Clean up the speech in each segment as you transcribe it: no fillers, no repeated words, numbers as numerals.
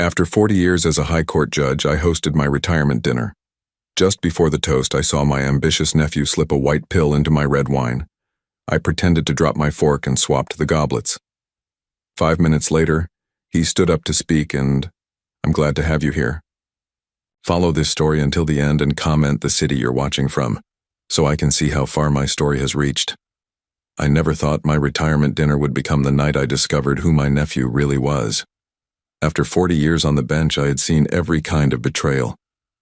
After 40 years as a high court judge, I hosted my retirement dinner. Just before the toast, I saw my ambitious nephew slip a white pill into my red wine. I pretended to drop my fork and swapped the goblets. 5 minutes later, he stood up to speak and, "I'm glad to have you here. Follow this story until the end and comment the city you're watching from, so I can see how far my story has reached." I never thought my retirement dinner would become the night I discovered who my nephew really was. After 40 years on the bench, I had seen every kind of betrayal,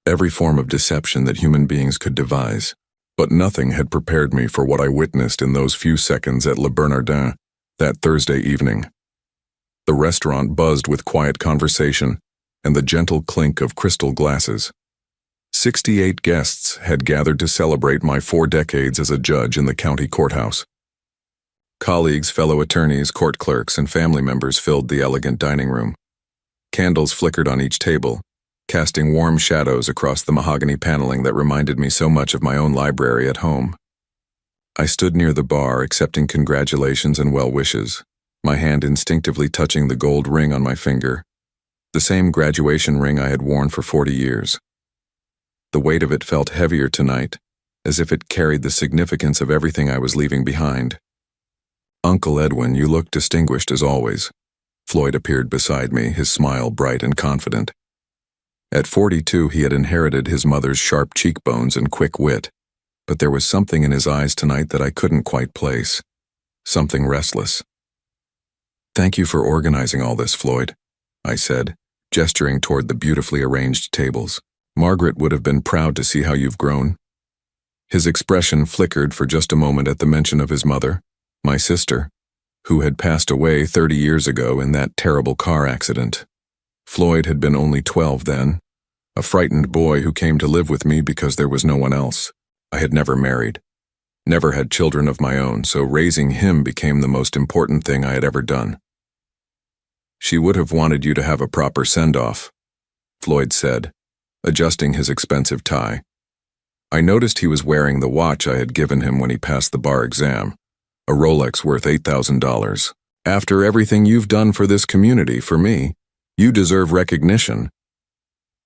every form of deception that human beings could devise. But nothing had prepared me for what I witnessed in those few seconds at Le Bernardin that Thursday evening. The restaurant buzzed with quiet conversation and the gentle clink of crystal glasses. 68 guests had gathered to celebrate my 4 decades as a judge in the county courthouse. Colleagues, fellow attorneys, court clerks, and family members filled the elegant dining room. Candles flickered on each table, casting warm shadows across the mahogany paneling that reminded me so much of my own library at home. I stood near the bar, accepting congratulations and well wishes, my hand instinctively touching the gold ring on my finger, the same graduation ring I had worn for 40 years. The weight of it felt heavier tonight, as if it carried the significance of everything I was leaving behind. "Uncle Edwin, you look distinguished as always." Floyd appeared beside me, his smile bright and confident. At 42, he had inherited his mother's sharp cheekbones and quick wit, but there was something in his eyes tonight that I couldn't quite place. Something restless. "Thank you for organizing all this, Floyd," I said, gesturing toward the beautifully arranged tables. "Margaret would have been proud to see how you've grown." His expression flickered for just a moment at the mention of his mother, my sister, who had passed away 30 years ago in that terrible car accident. Floyd had been only 12 then, a frightened boy who came to live with me because there was no one else. I had never married, never had children of my own, so raising him became the most important thing I had ever done. "She would have wanted you to have a proper send-off," Floyd said, adjusting his expensive tie. I noticed he was wearing the watch I had given him when he passed the bar exam, a Rolex worth $8,000. "After everything you've done for this community, for me, you deserve recognition."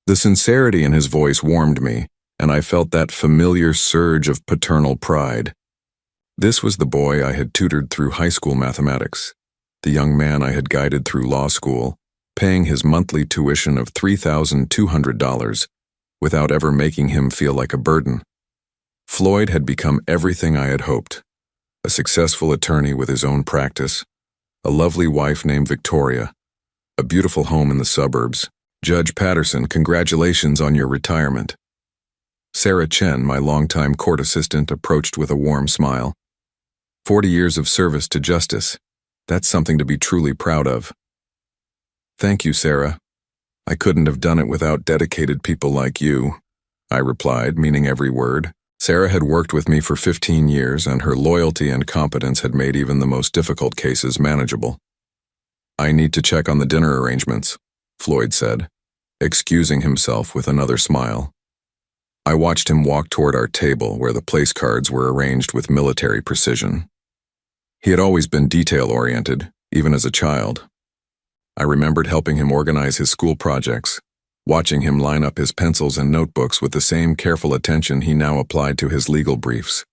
The sincerity in his voice warmed me, and I felt that familiar surge of paternal pride. This was the boy I had tutored through high school mathematics, the young man I had guided through law school, paying his monthly tuition of $3,200 without ever making him feel like a burden. Floyd had become everything I had hoped. A successful attorney with his own practice, a lovely wife named Victoria, a beautiful home in the suburbs. "Judge Patterson, congratulations on your retirement." Sarah Chen, my longtime court assistant, approached with a warm smile. 40 years of service to justice. That's something to be truly proud of. "Thank you, Sarah. I couldn't have done it without dedicated people like you," I replied, meaning every word. Sarah had worked with me for 15 years, and her loyalty and competence had made even the most difficult cases manageable. "I need to check on the dinner arrangements," Floyd said, excusing himself with another smile. I watched him walk toward our table where the place cards were arranged with military precision. He had always been detail-oriented, even as a child. I remembered helping him organize his school projects, watching him line up his pencils and notebooks with the same careful attention he now applied to his legal briefs.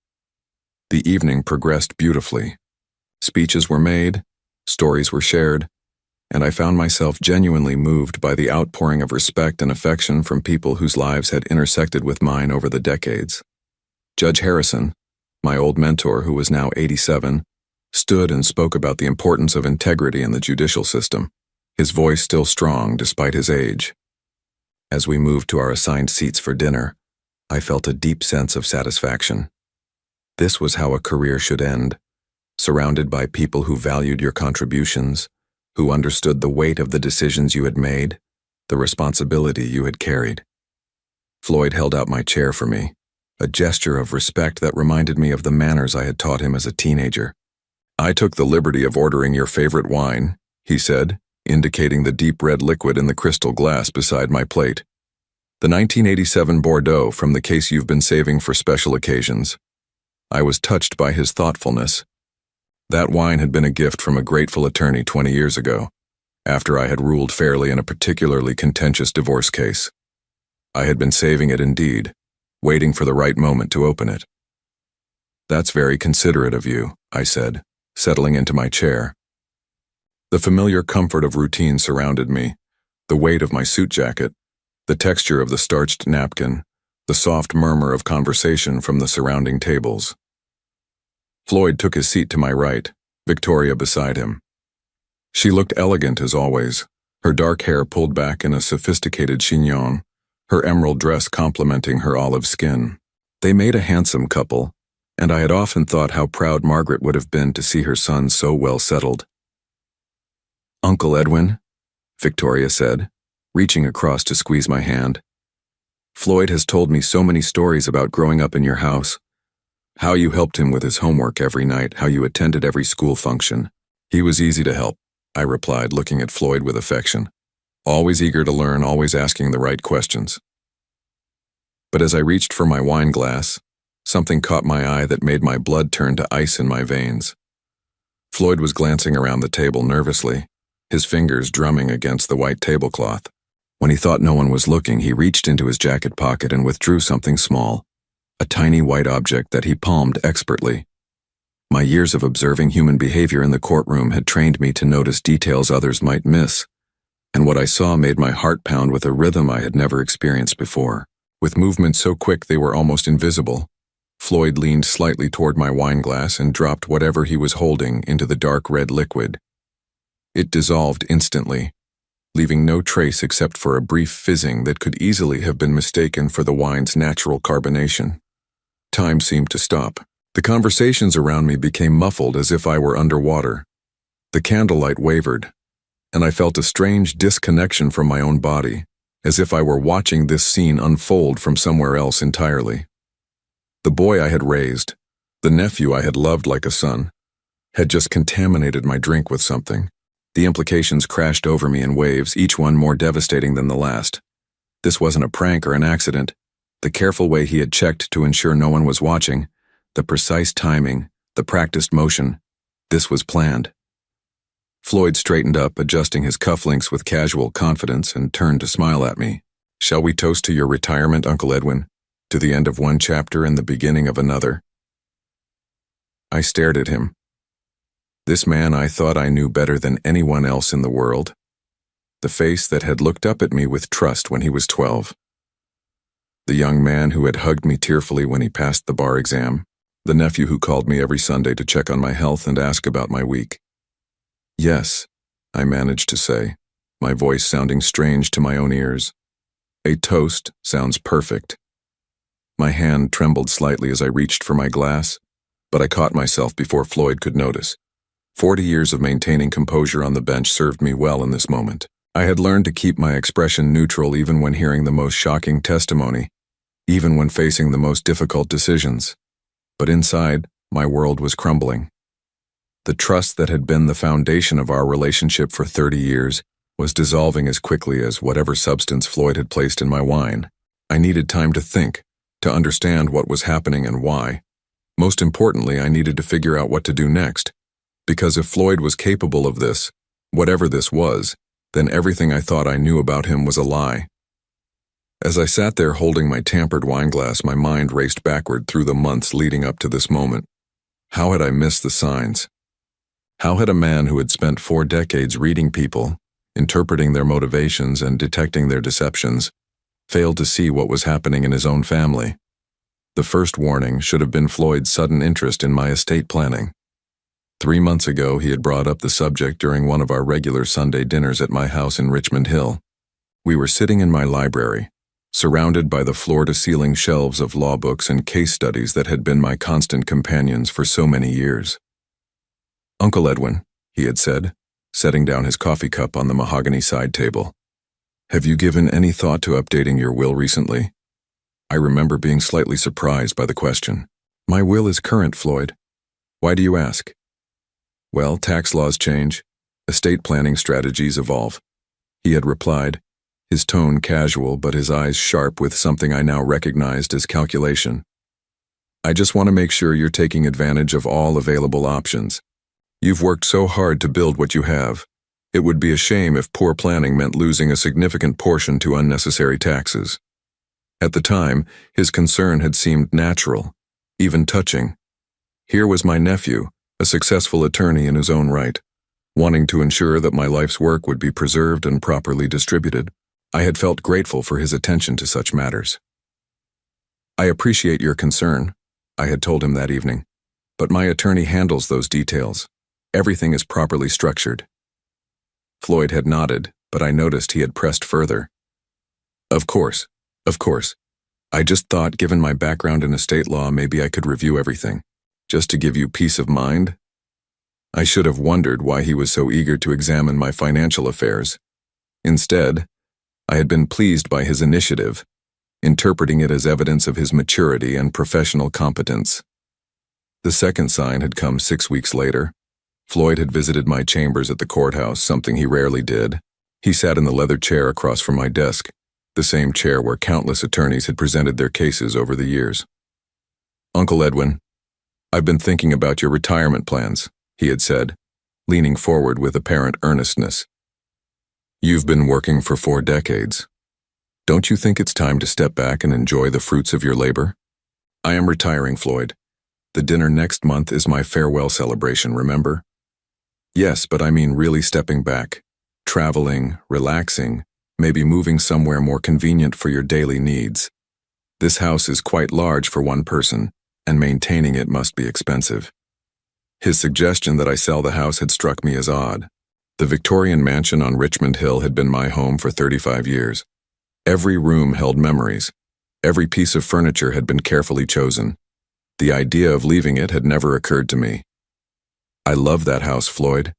The evening progressed beautifully. Speeches were made, stories were shared, and I found myself genuinely moved by the outpouring of respect and affection from people whose lives had intersected with mine over the decades. Judge Harrison, my old mentor who was now 87, stood and spoke about the importance of integrity in the judicial system, his voice still strong despite his age. As we moved to our assigned seats for dinner, I felt a deep sense of satisfaction. This was how a career should end, surrounded by people who valued your contributions, who understood the weight of the decisions you had made, the responsibility you had carried. Floyd held out my chair for me, a gesture of respect that reminded me of the manners I had taught him as a teenager. "I took the liberty of ordering your favorite wine," he said, indicating the deep red liquid in the crystal glass beside my plate. "The 1987 Bordeaux from the case you've been saving for special occasions." I was touched by his thoughtfulness. That wine had been a gift from a grateful attorney 20 years ago, after I had ruled fairly in a particularly contentious divorce case. I had been saving it indeed, waiting for the right moment to open it. "That's very considerate of you," I said, settling into my chair. The familiar comfort of routine surrounded me, the weight of my suit jacket, the texture of the starched napkin, the soft murmur of conversation from the surrounding tables. Floyd took his seat to my right, Victoria beside him. She looked elegant as always, her dark hair pulled back in a sophisticated chignon, her emerald dress complementing her olive skin. They made a handsome couple, and I had often thought how proud Margaret would have been to see her son so well settled. "Uncle Edwin," Victoria said, reaching across to squeeze my hand. "Floyd has told me so many stories about growing up in your house. How you helped him with his homework every night, how you attended every school function. He was easy to help," I replied, looking at Floyd with affection. Always eager to learn, always asking the right questions. But as I reached for my wine glass, something caught my eye that made my blood turn to ice in my veins. Floyd was glancing around the table nervously, his fingers drumming against the white tablecloth. When he thought no one was looking, he reached into his jacket pocket and withdrew something small, a tiny white object that he palmed expertly. My years of observing human behavior in the courtroom had trained me to notice details others might miss, and what I saw made my heart pound with a rhythm I had never experienced before. With movements so quick they were almost invisible, Floyd leaned slightly toward my wine glass and dropped whatever he was holding into the dark red liquid. It dissolved instantly, leaving no trace except for a brief fizzing that could easily have been mistaken for the wine's natural carbonation. Time seemed to stop. The conversations around me became muffled as if I were underwater. The candlelight wavered, and I felt a strange disconnection from my own body, as if I were watching this scene unfold from somewhere else entirely. The boy I had raised, the nephew I had loved like a son, had just contaminated my drink with something. The implications crashed over me in waves, each one more devastating than the last. This wasn't a prank or an accident. The careful way he had checked to ensure no one was watching, the precise timing, the practiced motion, this was planned. Floyd straightened up, adjusting his cufflinks with casual confidence, and turned to smile at me. "Shall we toast to your retirement, Uncle Edwin? To the end of one chapter and the beginning of another?" I stared at him. This man I thought I knew better than anyone else in the world. The face that had looked up at me with trust when he was 12. The young man who had hugged me tearfully when he passed the bar exam. The nephew who called me every Sunday to check on my health and ask about my week. "Yes," I managed to say, my voice sounding strange to my own ears. "A toast sounds perfect." My hand trembled slightly as I reached for my glass, but I caught myself before Floyd could notice. 40 years of maintaining composure on the bench served me well in this moment. I had learned to keep my expression neutral even when hearing the most shocking testimony, even when facing the most difficult decisions. But inside, my world was crumbling. The trust that had been the foundation of our relationship for 30 years was dissolving as quickly as whatever substance Floyd had placed in my wine. I needed time to think, to understand what was happening and why. Most importantly, I needed to figure out what to do next. Because if Floyd was capable of this, whatever this was, then everything I thought I knew about him was a lie. As I sat there holding my tampered wine glass, my mind raced backward through the months leading up to this moment. How had I missed the signs? How had a man who had spent 4 decades reading people, interpreting their motivations and detecting their deceptions, failed to see what was happening in his own family? The first warning should have been Floyd's sudden interest in my estate planning. 3 months ago, he had brought up the subject during one of our regular Sunday dinners at my house in Richmond Hill. We were sitting in my library, surrounded by the floor-to-ceiling shelves of law books and case studies that had been my constant companions for so many years. "Uncle Edwin," he had said, setting down his coffee cup on the mahogany side table, "have you given any thought to updating your will recently?" I remember being slightly surprised by the question. "My will is current, Floyd. Why do you ask?" "Well, tax laws change. Estate planning strategies evolve," he had replied, his tone casual but his eyes sharp with something I now recognized as calculation. "I just want to make sure you're taking advantage of all available options. You've worked so hard to build what you have. It would be a shame if poor planning meant losing a significant portion to unnecessary taxes. At the time, his concern had seemed natural, even touching. Here was my nephew, a successful attorney in his own right, wanting to ensure that my life's work would be preserved and properly distributed. I had felt grateful for his attention to such matters. "I appreciate your concern," I had told him that evening, "but my attorney handles those details. Everything is properly structured." Floyd had nodded, but I noticed he had pressed further. Of course. I just thought, given my background in estate law, maybe I could review everything, just to give you peace of mind." I should have wondered why he was so eager to examine my financial affairs. Instead, I had been pleased by his initiative, interpreting it as evidence of his maturity and professional competence. The second sign had come 6 weeks later. Floyd had visited my chambers at the courthouse, something he rarely did. He sat in the leather chair across from my desk, the same chair where countless attorneys had presented their cases over the years. "Uncle Edwin, I've been thinking about your retirement plans," he had said, leaning forward with apparent earnestness. "You've been working for 4 decades. Don't you think it's time to step back and enjoy the fruits of your labor?" "I am retiring, Floyd. The dinner next month is my farewell celebration, remember?" "Yes, but I mean really stepping back, traveling, relaxing, maybe moving somewhere more convenient for your daily needs. This house is quite large for one person, and maintaining it must be expensive." His suggestion that I sell the house had struck me as odd. The Victorian mansion on Richmond Hill had been my home for 35 years. Every room held memories. Every piece of furniture had been carefully chosen. The idea of leaving it had never occurred to me. "I love that house, Floyd.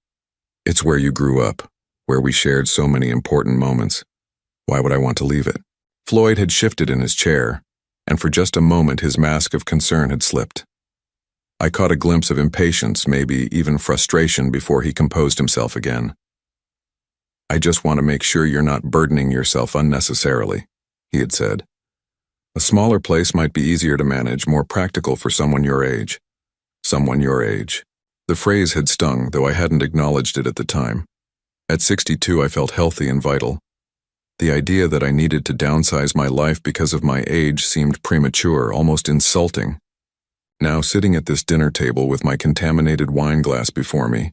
It's where you grew up, where we shared so many important moments. Why would I want to leave it?" Floyd had shifted in his chair, and for just a moment his mask of concern had slipped. I caught a glimpse of impatience, maybe even frustration, before he composed himself again. "I just want to make sure you're not burdening yourself unnecessarily," he had said. "A smaller place might be easier to manage, more practical for someone your age." Someone your age. The phrase had stung, though I hadn't acknowledged it at the time. At 62, I felt healthy and vital. The idea that I needed to downsize my life because of my age seemed premature, almost insulting. Now, sitting at this dinner table with my contaminated wine glass before me,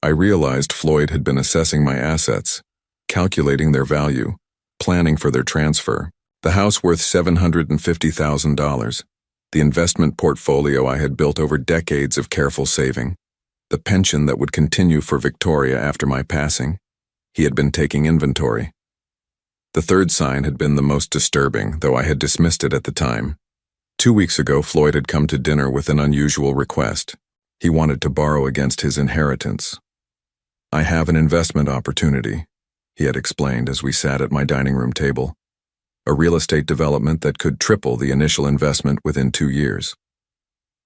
I realized Floyd had been assessing my assets, calculating their value, planning for their transfer. The house worth $750,000, the investment portfolio I had built over decades of careful saving, the pension that would continue for Victoria after my passing. He had been taking inventory. The third sign had been the most disturbing, though I had dismissed it at the time. 2 weeks ago, Floyd had come to dinner with an unusual request. He wanted to borrow against his inheritance. "I have an investment opportunity," he had explained as we sat at my dining room table. "A real estate development that could triple the initial investment within 2 years.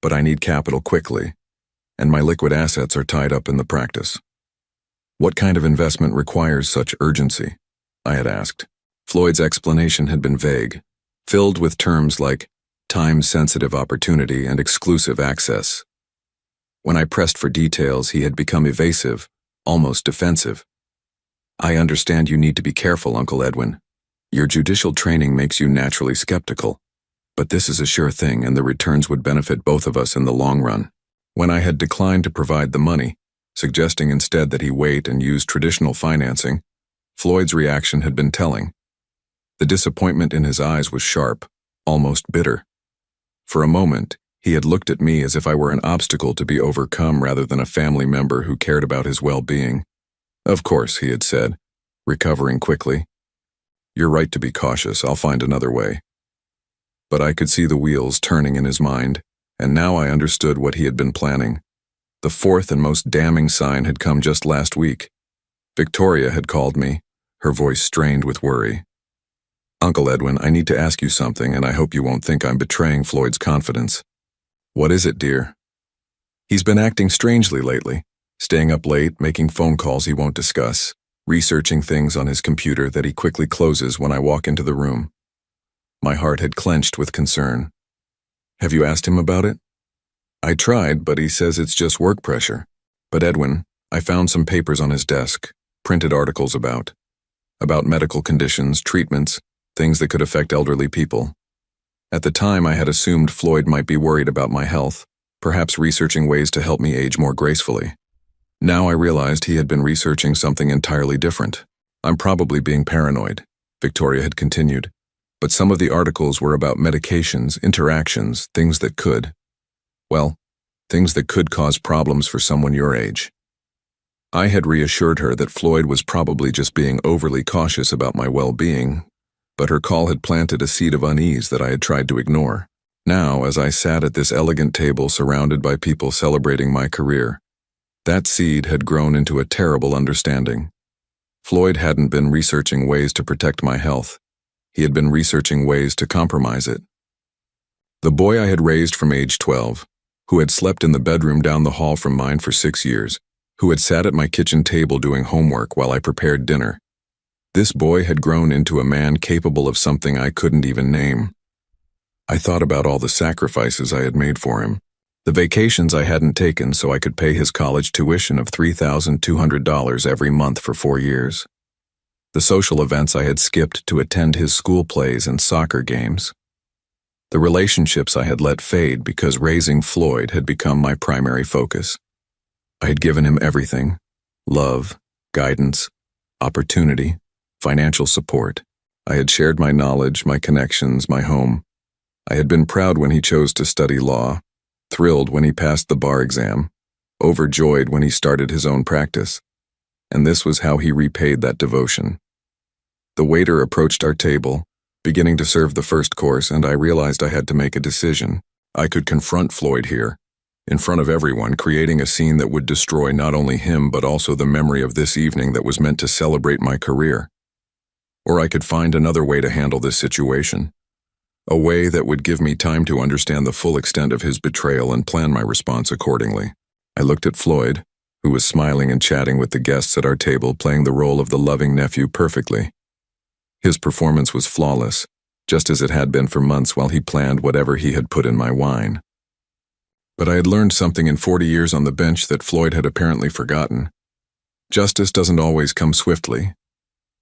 But I need capital quickly, and my liquid assets are tied up in the practice." "What kind of investment requires such urgency?" I had asked. Floyd's explanation had been vague, filled with terms like time-sensitive opportunity and exclusive access. When I pressed for details, he had become evasive, almost defensive. "I understand you need to be careful, Uncle Edwin. Your judicial training makes you naturally skeptical, but this is a sure thing and the returns would benefit both of us in the long run." When I had declined to provide the money, suggesting instead that he wait and use traditional financing, Floyd's reaction had been telling. The disappointment in his eyes was sharp, almost bitter. For a moment, he had looked at me as if I were an obstacle to be overcome rather than a family member who cared about his well-being. "Of course," he had said, recovering quickly. "You're right to be cautious. I'll find another way." But I could see the wheels turning in his mind, and now I understood what he had been planning. The fourth and most damning sign had come just last week. Victoria had called me, her voice strained with worry. "Uncle Edwin, I need to ask you something, and I hope you won't think I'm betraying Floyd's confidence." "What is it, dear?" "He's been acting strangely lately, staying up late, making phone calls he won't discuss, researching things on his computer that he quickly closes when I walk into the room." My heart had clenched with concern. "Have you asked him about it?" "I tried, but he says it's just work pressure." "But Edwin, I found some papers on his desk, printed articles about medical conditions, treatments, things that could affect elderly people. At the time, I had assumed Floyd might be worried about my health, perhaps researching ways to help me age more gracefully. Now I realized he had been researching something entirely different. I'm probably being paranoid, Victoria had continued, but some of the articles were about medications, interactions, things that could cause problems for someone your age. I had reassured her that Floyd was probably just being overly cautious about my well-being, but her call had planted a seed of unease that I had tried to ignore. Now, as I sat at this elegant table surrounded by people celebrating my career, that seed had grown into a terrible understanding. Floyd hadn't been researching ways to protect my health. He had been researching ways to compromise it. The boy I had raised from age 12, who had slept in the bedroom down the hall from mine for 6 years, who had sat at my kitchen table doing homework while I prepared dinner. This boy had grown into a man capable of something I couldn't even name. I thought about all the sacrifices I had made for him, the vacations I hadn't taken so I could pay his college tuition of $3,200 every month for 4 years, the social events I had skipped to attend his school plays and soccer games, the relationships I had let fade because raising Floyd had become my primary focus. I had given him everything: love, guidance, opportunity, financial support. I had shared my knowledge, my connections, my home. I had been proud when he chose to study law, thrilled when he passed the bar exam, overjoyed when he started his own practice. And this was how he repaid that devotion. The waiter approached our table, beginning to serve the first course, and I realized I had to make a decision. I could confront Floyd here, in front of everyone, creating a scene that would destroy not only him but also the memory of this evening that was meant to celebrate my career. Or I could find another way to handle this situation, a way that would give me time to understand the full extent of his betrayal and plan my response accordingly. I looked at Floyd, who was smiling and chatting with the guests at our table, playing the role of the loving nephew perfectly. His performance was flawless, just as it had been for months while he planned whatever he had put in my wine. But I had learned something in 40 years on the bench that Floyd had apparently forgotten. Justice doesn't always come swiftly,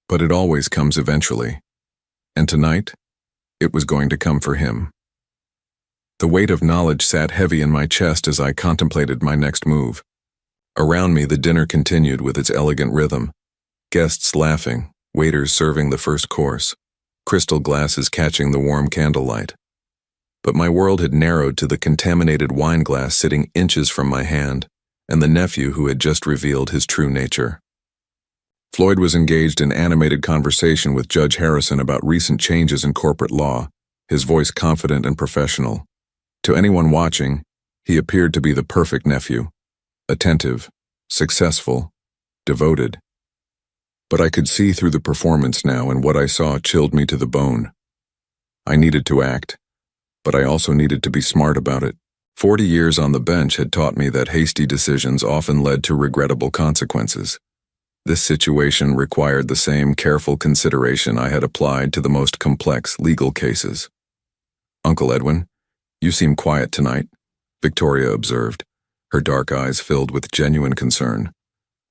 but it always comes eventually. And tonight, it was going to come for him. The weight of knowledge sat heavy in my chest as I contemplated my next move. Around me, the dinner continued with its elegant rhythm. Guests laughing, waiters serving the first course, crystal glasses catching the warm candlelight. But my world had narrowed to the contaminated wine glass sitting inches from my hand, and the nephew who had just revealed his true nature. Floyd was engaged in animated conversation with Judge Harrison about recent changes in corporate law, his voice confident and professional. To anyone watching, he appeared to be the perfect nephew, attentive, successful, devoted. But I could see through the performance now, and what I saw chilled me to the bone. I needed to act, but I also needed to be smart about it. 40 years on the bench had taught me that hasty decisions often led to regrettable consequences. This situation required the same careful consideration I had applied to the most complex legal cases. "Uncle Edwin, you seem quiet tonight," Victoria observed, her dark eyes filled with genuine concern.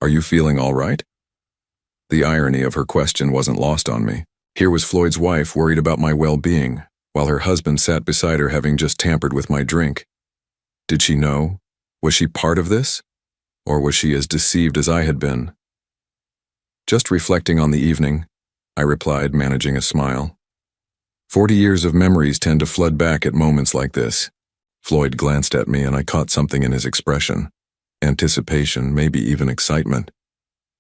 "Are you feeling all right?" The irony of her question wasn't lost on me. Here was Floyd's wife worried about my well-being, while her husband sat beside her having just tampered with my drink. Did she know? Was she part of this? Or was she as deceived as I had been? "Just reflecting on the evening," I replied, managing a smile. 40 years of memories tend to flood back at moments like this. Floyd glanced at me and I caught something in his expression. Anticipation, maybe even excitement.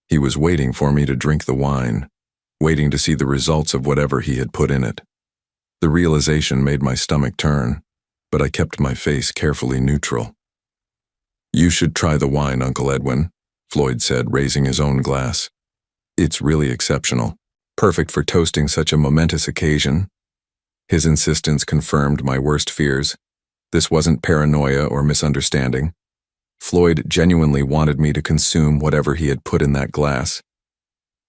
He was waiting for me to drink the wine, waiting to see the results of whatever he had put in it. The realization made my stomach turn, but I kept my face carefully neutral. "You should try the wine, Uncle Edwin," Floyd said, raising his own glass. "It's really exceptional, perfect for toasting such a momentous occasion." His insistence confirmed my worst fears. This wasn't paranoia or misunderstanding. Floyd genuinely wanted me to consume whatever he had put in that glass.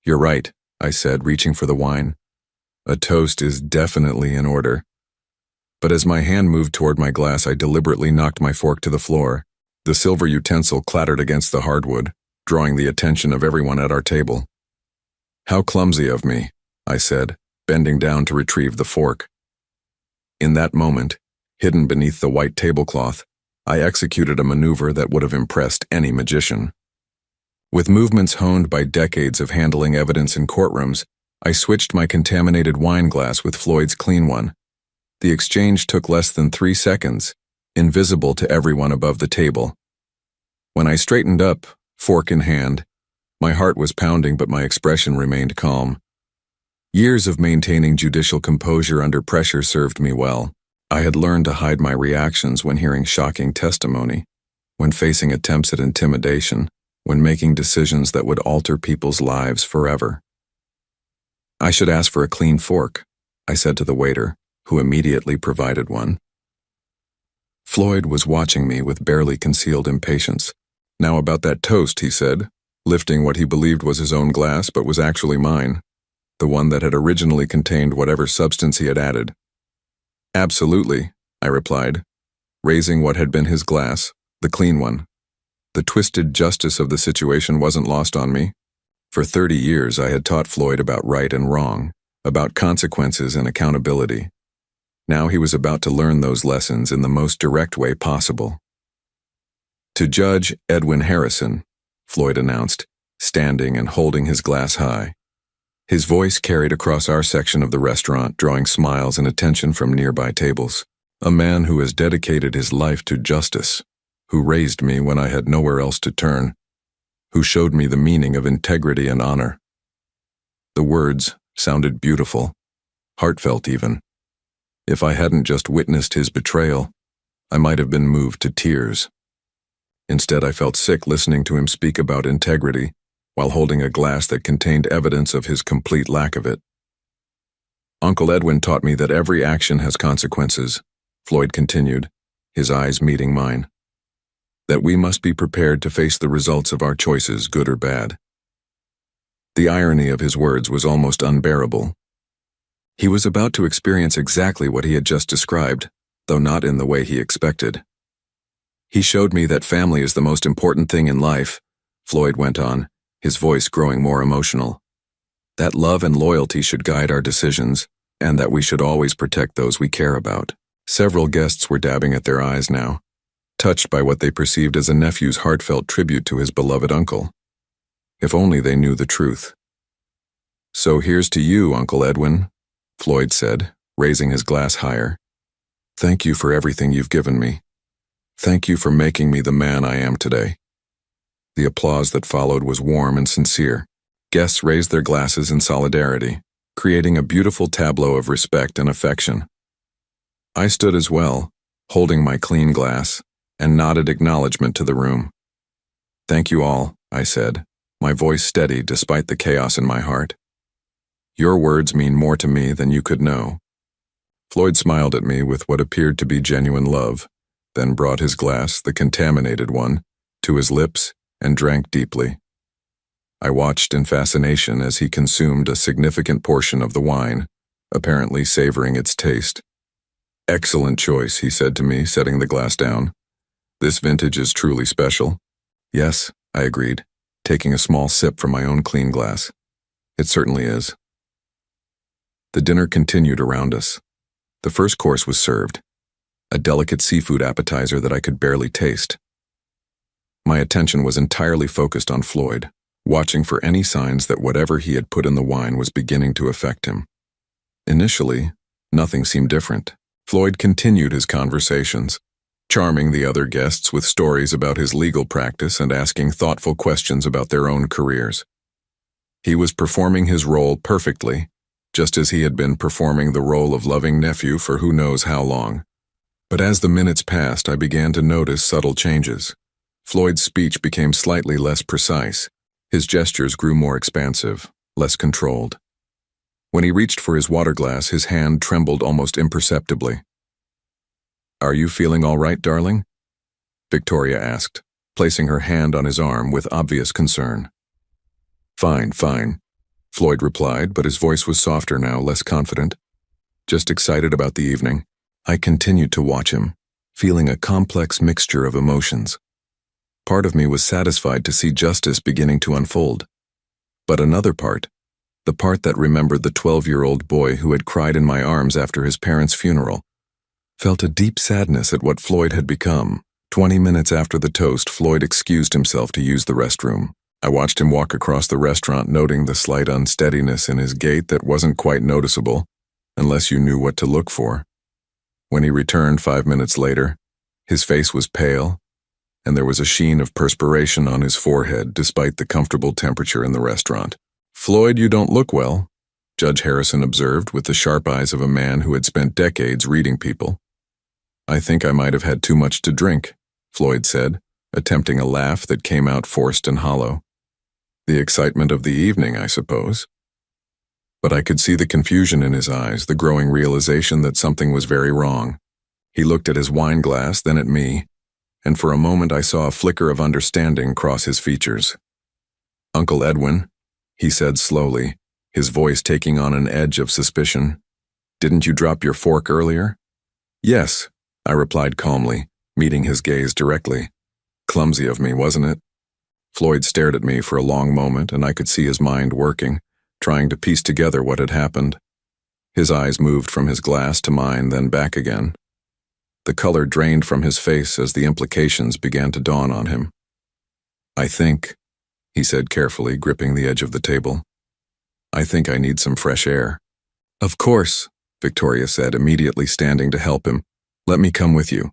"You're right," I said, reaching for the wine. "A toast is definitely in order." But as my hand moved toward my glass, I deliberately knocked my fork to the floor. The silver utensil clattered against the hardwood, drawing the attention of everyone at our table. How clumsy of me, I said, bending down to retrieve the fork. In that moment, hidden beneath the white tablecloth, I executed a maneuver that would have impressed any magician. With movements honed by decades of handling evidence in courtrooms, I switched my contaminated wine glass with Floyd's clean one. The exchange took less than 3 seconds, invisible to everyone above the table. When I straightened up, fork in hand, my heart was pounding but my expression remained calm. Years of maintaining judicial composure under pressure served me well. I had learned to hide my reactions when hearing shocking testimony, when facing attempts at intimidation, when making decisions that would alter people's lives forever. I should ask for a clean fork, I said to the waiter, who immediately provided one. Floyd was watching me with barely concealed impatience. Now about that toast, he said, lifting what he believed was his own glass but was actually mine, the one that had originally contained whatever substance he had added. Absolutely, I replied, raising what had been his glass, the clean one. The twisted justice of the situation wasn't lost on me. For 30 years I had taught Floyd about right and wrong, about consequences and accountability. Now he was about to learn those lessons in the most direct way possible. To Judge Edwin Harrison, Floyd announced, standing and holding his glass high. His voice carried across our section of the restaurant, drawing smiles and attention from nearby tables. A man who has dedicated his life to justice, who raised me when I had nowhere else to turn, who showed me the meaning of integrity and honor. The words sounded beautiful, heartfelt even. If I hadn't just witnessed his betrayal, I might have been moved to tears. Instead, I felt sick listening to him speak about integrity while holding a glass that contained evidence of his complete lack of it. Uncle Edwin taught me that every action has consequences, Floyd continued, his eyes meeting mine. That we must be prepared to face the results of our choices, good or bad. The irony of his words was almost unbearable. He was about to experience exactly what he had just described, though not in the way he expected. He showed me that family is the most important thing in life, Floyd went on, his voice growing more emotional. That love and loyalty should guide our decisions, and that we should always protect those we care about. Several guests were dabbing at their eyes now, touched by what they perceived as a nephew's heartfelt tribute to his beloved uncle. If only they knew the truth. So here's to you, Uncle Edwin, Floyd said, raising his glass higher. Thank you for everything you've given me. Thank you for making me the man I am today. The applause that followed was warm and sincere. Guests raised their glasses in solidarity, creating a beautiful tableau of respect and affection. I stood as well, holding my clean glass, and nodded acknowledgement to the room. Thank you all, I said, my voice steady despite the chaos in my heart. Your words mean more to me than you could know. Floyd smiled at me with what appeared to be genuine love, then brought his glass, the contaminated one, to his lips and drank deeply. I watched in fascination as he consumed a significant portion of the wine, apparently savoring its taste. Excellent choice, he said to me, setting the glass down. This vintage is truly special. Yes, I agreed, taking a small sip from my own clean glass. It certainly is. The dinner continued around us. The first course was served, a delicate seafood appetizer that I could barely taste. My attention was entirely focused on Floyd, watching for any signs that whatever he had put in the wine was beginning to affect him. Initially, nothing seemed different. Floyd continued his conversations, charming the other guests with stories about his legal practice and asking thoughtful questions about their own careers. He was performing his role perfectly, just as he had been performing the role of loving nephew for who knows how long. But as the minutes passed, I began to notice subtle changes. Floyd's speech became slightly less precise. His gestures grew more expansive, less controlled. When he reached for his water glass, his hand trembled almost imperceptibly. Are you feeling all right, darling? Victoria asked, placing her hand on his arm with obvious concern. Fine, Floyd replied, but his voice was softer now, less confident. Just excited about the evening. I continued to watch him, feeling a complex mixture of emotions. Part of me was satisfied to see justice beginning to unfold. But another part, the part that remembered the 12-year-old boy who had cried in my arms after his parents' funeral. Felt a deep sadness at what Floyd had become. 20 minutes after the toast, Floyd excused himself to use the restroom. I watched him walk across the restaurant, noting the slight unsteadiness in his gait that wasn't quite noticeable, unless you knew what to look for. When he returned 5 minutes later, his face was pale, and there was a sheen of perspiration on his forehead despite the comfortable temperature in the restaurant. "Floyd, you don't look well," Judge Harrison observed with the sharp eyes of a man who had spent decades reading people. "I think I might have had too much to drink," Floyd said, attempting a laugh that came out forced and hollow. "The excitement of the evening, I suppose." But I could see the confusion in his eyes, the growing realization that something was very wrong. He looked at his wine glass, then at me, and for a moment I saw a flicker of understanding cross his features. "Uncle Edwin," he said slowly, his voice taking on an edge of suspicion, "didn't you drop your fork earlier?" "Yes," I replied calmly, meeting his gaze directly. "Clumsy of me, wasn't it?" Floyd stared at me for a long moment, and I could see his mind working, trying to piece together what had happened. His eyes moved from his glass to mine, then back again. The color drained from his face as the implications began to dawn on him. "I think," he said carefully, gripping the edge of the table, "I think I need some fresh air." "Of course," Victoria said, immediately standing to help him. "Let me come with you."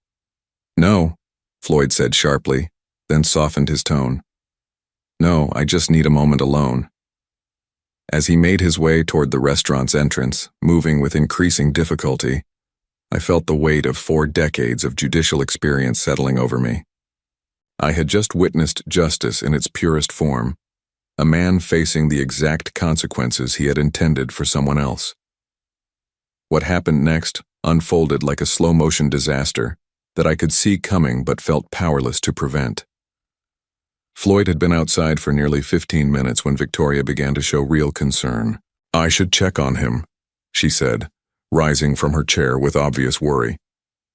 "No," Floyd said sharply, then softened his tone. "No, I just need a moment alone." As he made his way toward the restaurant's entrance, moving with increasing difficulty, I felt the weight of 4 decades of judicial experience settling over me. I had just witnessed justice in its purest form, a man facing the exact consequences he had intended for someone else. What happened next unfolded like a slow-motion disaster that I could see coming but felt powerless to prevent. Floyd had been outside for nearly 15 minutes when Victoria began to show real concern. "I should check on him," she said, rising from her chair with obvious worry.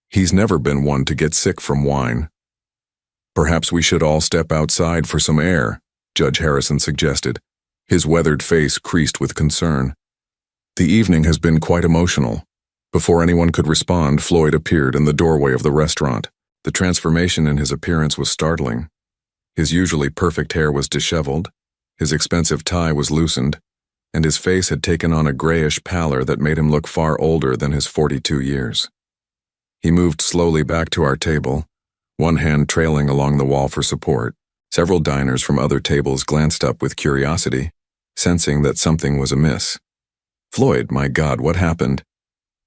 "He's never been one to get sick from wine." "Perhaps we should all step outside for some air," Judge Harrison suggested, his weathered face creased with concern. "The evening has been quite emotional." Before anyone could respond, Floyd appeared in the doorway of the restaurant. The transformation in his appearance was startling. His usually perfect hair was disheveled, his expensive tie was loosened, and his face had taken on a grayish pallor that made him look far older than his 42 years. He moved slowly back to our table, one hand trailing along the wall for support. Several diners from other tables glanced up with curiosity, sensing that something was amiss. "Floyd, my God, what happened?"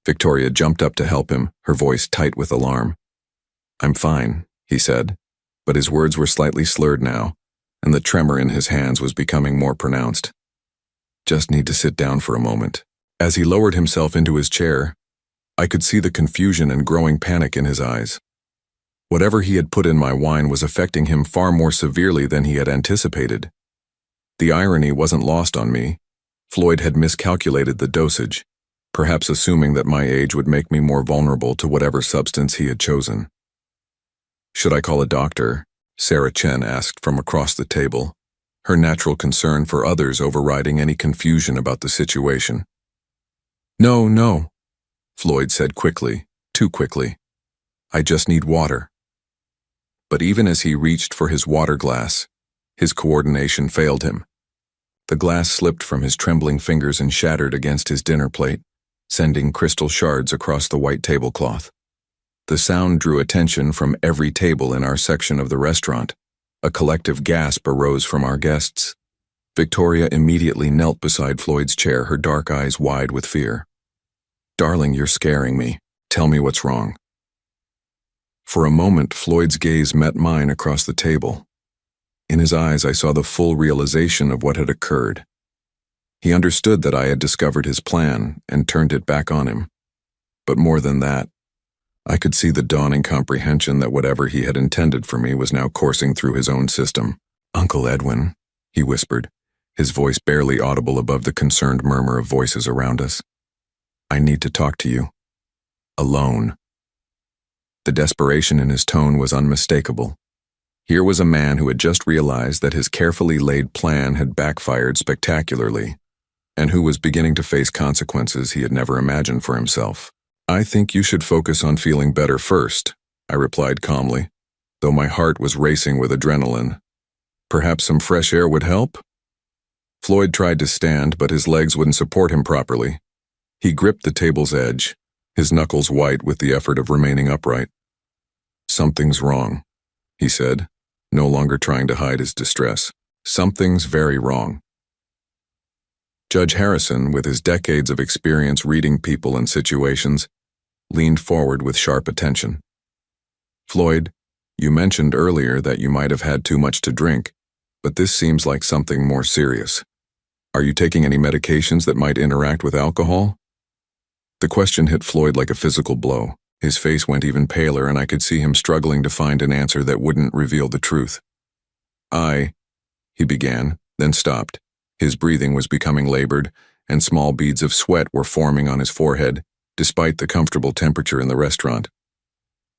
Victoria jumped up to help him, her voice tight with alarm. "I'm fine," he said, but his words were slightly slurred now, and the tremor in his hands was becoming more pronounced. "Just need to sit down for a moment." As he lowered himself into his chair, I could see the confusion and growing panic in his eyes. Whatever he had put in my wine was affecting him far more severely than he had anticipated. The irony wasn't lost on me. Floyd had miscalculated the dosage, perhaps assuming that my age would make me more vulnerable to whatever substance he had chosen. "Should I call a doctor?" Sarah Chen asked from across the table, her natural concern for others overriding any confusion about the situation. "No, no," Floyd said quickly, too quickly. "I just need water." But even as he reached for his water glass, his coordination failed him. The glass slipped from his trembling fingers and shattered against his dinner plate, sending crystal shards across the white tablecloth. The sound drew attention from every table in our section of the restaurant. A collective gasp arose from our guests. Victoria immediately knelt beside Floyd's chair, her dark eyes wide with fear. "Darling, you're scaring me. Tell me what's wrong." For a moment, Floyd's gaze met mine across the table. In his eyes, I saw the full realization of what had occurred. He understood that I had discovered his plan and turned it back on him. But more than that, I could see the dawning comprehension that whatever he had intended for me was now coursing through his own system. "Uncle Edwin," he whispered, his voice barely audible above the concerned murmur of voices around us. "I need to talk to you. Alone." The desperation in his tone was unmistakable. Here was a man who had just realized that his carefully laid plan had backfired spectacularly. and who was beginning to face consequences he had never imagined for himself. "I think you should focus on feeling better first," I replied calmly, though my heart was racing with adrenaline. "Perhaps some fresh air would help?" Floyd tried to stand, but his legs wouldn't support him properly. He gripped the table's edge, his knuckles white with the effort of remaining upright. "Something's wrong," he said, no longer trying to hide his distress. "Something's very wrong." Judge Harrison, with his decades of experience reading people and situations, leaned forward with sharp attention. "Floyd, you mentioned earlier that you might have had too much to drink, but this seems like something more serious. Are you taking any medications that might interact with alcohol?" The question hit Floyd like a physical blow. His face went even paler, and I could see him struggling to find an answer that wouldn't reveal the truth. He began, then stopped. His breathing was becoming labored, and small beads of sweat were forming on his forehead, despite the comfortable temperature in the restaurant.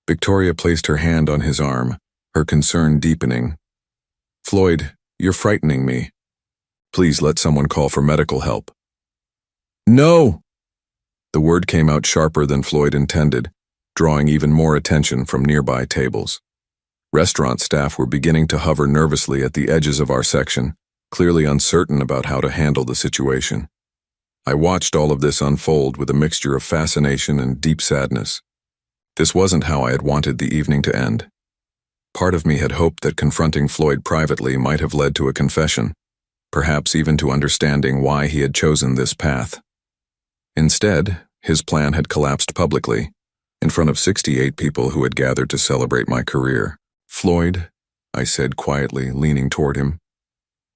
Victoria placed her hand on his arm, her concern deepening. "Floyd, you're frightening me. Please let someone call for medical help." "No!" The word came out sharper than Floyd intended, drawing even more attention from nearby tables. Restaurant staff were beginning to hover nervously at the edges of our section, clearly uncertain about how to handle the situation. I watched all of this unfold with a mixture of fascination and deep sadness. This wasn't how I had wanted the evening to end. Part of me had hoped that confronting Floyd privately might have led to a confession, perhaps even to understanding why he had chosen this path. Instead, his plan had collapsed publicly, in front of 68 people who had gathered to celebrate my career. "Floyd," I said quietly, leaning toward him,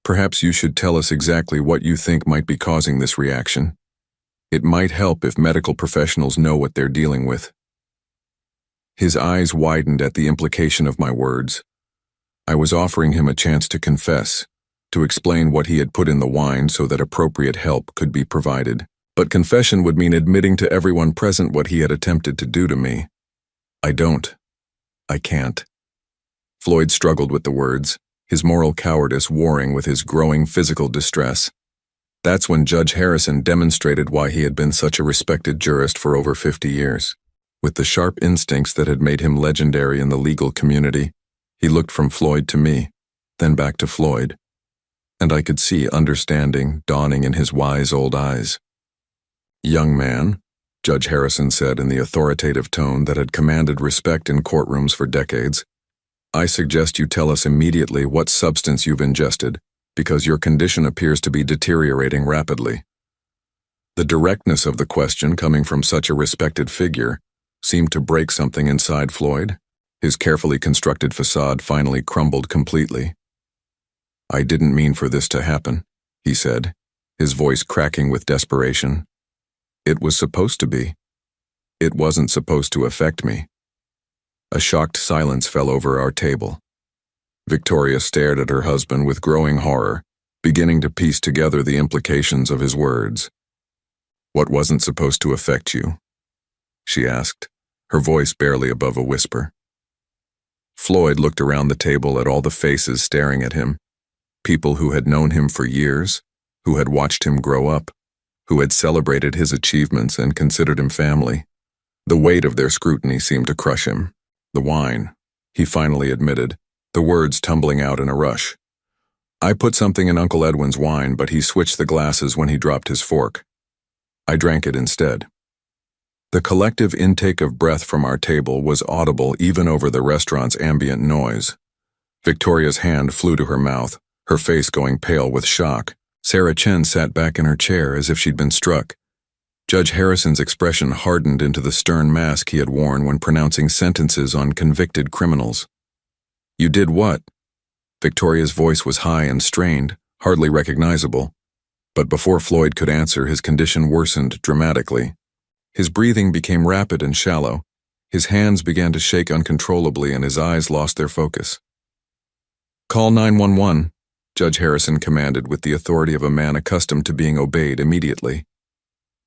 "perhaps you should tell us exactly what you think might be causing this reaction. It might help if medical professionals know what they're dealing with." His eyes widened at the implication of my words. I was offering him a chance to confess, to explain what he had put in the wine so that appropriate help could be provided. But confession would mean admitting to everyone present what he had attempted to do to me. I can't. Floyd struggled with the words, his moral cowardice warring with his growing physical distress. That's when Judge Harrison demonstrated why he had been such a respected jurist for over 50 years. With the sharp instincts that had made him legendary in the legal community, he looked from Floyd to me, then back to Floyd, and I could see understanding dawning in his wise old eyes. "Young man," Judge Harrison said in the authoritative tone that had commanded respect in courtrooms for decades, "I suggest you tell us immediately what substance you've ingested, because your condition appears to be deteriorating rapidly." The directness of the question coming from such a respected figure seemed to break something inside Floyd. His carefully constructed facade finally crumbled completely. "I didn't mean for this to happen," he said, his voice cracking with desperation. "It was supposed to be. It wasn't supposed to affect me." A shocked silence fell over our table. Victoria stared at her husband with growing horror, beginning to piece together the implications of his words. "What wasn't supposed to affect you?" she asked, her voice barely above a whisper. Floyd looked around the table at all the faces staring at him, people who had known him for years, who had watched him grow up, who had celebrated his achievements and considered him family. The weight of their scrutiny seemed to crush him. "The wine," he finally admitted, the words tumbling out in a rush. "I put something in Uncle Edwin's wine, but he switched the glasses when he dropped his fork. I drank it instead." The collective intake of breath from our table was audible even over the restaurant's ambient noise. Victoria's hand flew to her mouth, her face going pale with shock. Sarah Chen sat back in her chair as if she'd been struck. Judge Harrison's expression hardened into the stern mask he had worn when pronouncing sentences on convicted criminals. "You did what?" Victoria's voice was high and strained, hardly recognizable. But before Floyd could answer, his condition worsened dramatically. His breathing became rapid and shallow. His hands began to shake uncontrollably and his eyes lost their focus. "Call 911. Judge Harrison commanded with the authority of a man accustomed to being obeyed immediately.